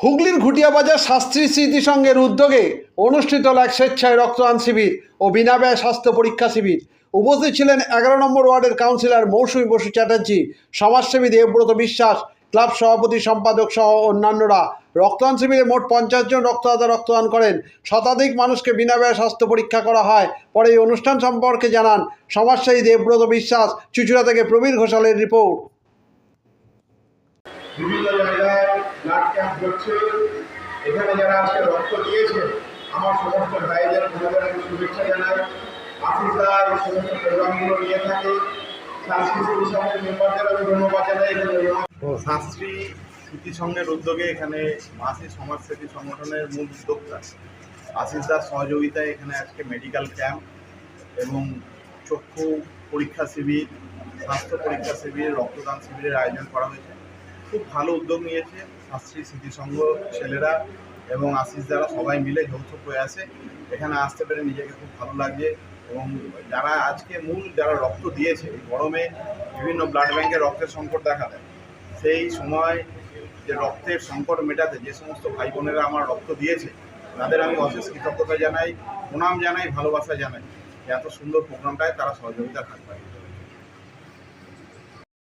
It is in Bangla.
হুগলির ঘুটিয়াবাজার শাস্ত্রী স্মৃতি সংঘের উদ্যোগে অনুষ্ঠিত হল এক স্বেচ্ছায় রক্তদান শিবির ও বিনা ব্যয় স্বাস্থ্য পরীক্ষা শিবির। উপস্থিত ছিলেন 11 নম্বর ওয়ার্ডের কাউন্সিলর মৌসুমী বসু চ্যাটার্জি, সমাজসেবী দেবব্রত বিশ্বাস, ক্লাব সভাপতি সম্পাদক সহ অন্যান্যরা। রক্তদান শিবিরে মোট 50 জন রক্তদাতা রক্তদান করেন। শতাধিক মানুষকে বিনা ব্যয়ে স্বাস্থ্য পরীক্ষা করা হয়। পরে এই অনুষ্ঠান সম্পর্কে জানান সমাজসেবী দেবব্রত বিশ্বাস। চুঁচুড়া থেকে প্রবীর ঘোষালের রিপোর্ট। বিভিন্ন জায়গায় ব্লাড ক্যাম্প হচ্ছে। এখানে যারা আজকে রক্ত দিয়েছে, আমার সমস্ত ভাইদের বোনদের আমি শুভেচ্ছা জানাই। আফিসরা এই সমস্ত প্রোগ্রামগুলো নিয়ে থাকে। শাস্ত্রী স্মৃতি সংঘের মেম্বারদের আমি ধন্যবাদ জানাই। শাস্ত্রী স্মৃতি সংঘের উদ্যোগে এখানে মাসি সমাজসেবী সংগঠনের মূল উদ্যোক্তা আশিসদার সহযোগিতায় এখানে আজকে মেডিকেল ক্যাম্প এবং চক্ষু পরীক্ষা শিবির, স্বাস্থ্য পরীক্ষা শিবির, রক্তদান শিবিরের আয়োজন করা হয়েছে। খুব ভালো উদ্যোগ নিয়েছে শাস্ত্রী স্মৃতি সংঘ ছেলেরা এবং আশিসদারা সবাই মিলে যৌথ প্রয়াসে এখানে আসতে পেরে নিজেকে খুব ভালো লাগছে। এবং যারা আজকে যারা রক্ত দিয়েছে, এই গরমে বিভিন্ন ব্লাড ব্যাঙ্কে রক্তের সংকট দেখা দেয়, সেই সময় যে রক্তের সংকট মেটাতে যে সমস্ত ভাই বোনেরা আমার রক্ত দিয়েছে তাদের আমি অশেষ কৃতজ্ঞতা জানাই, প্রণাম জানাই, ভালোবাসা জানাই। এত সুন্দর প্রোগ্রামটায় তারা সহযোগিতা থাকবে।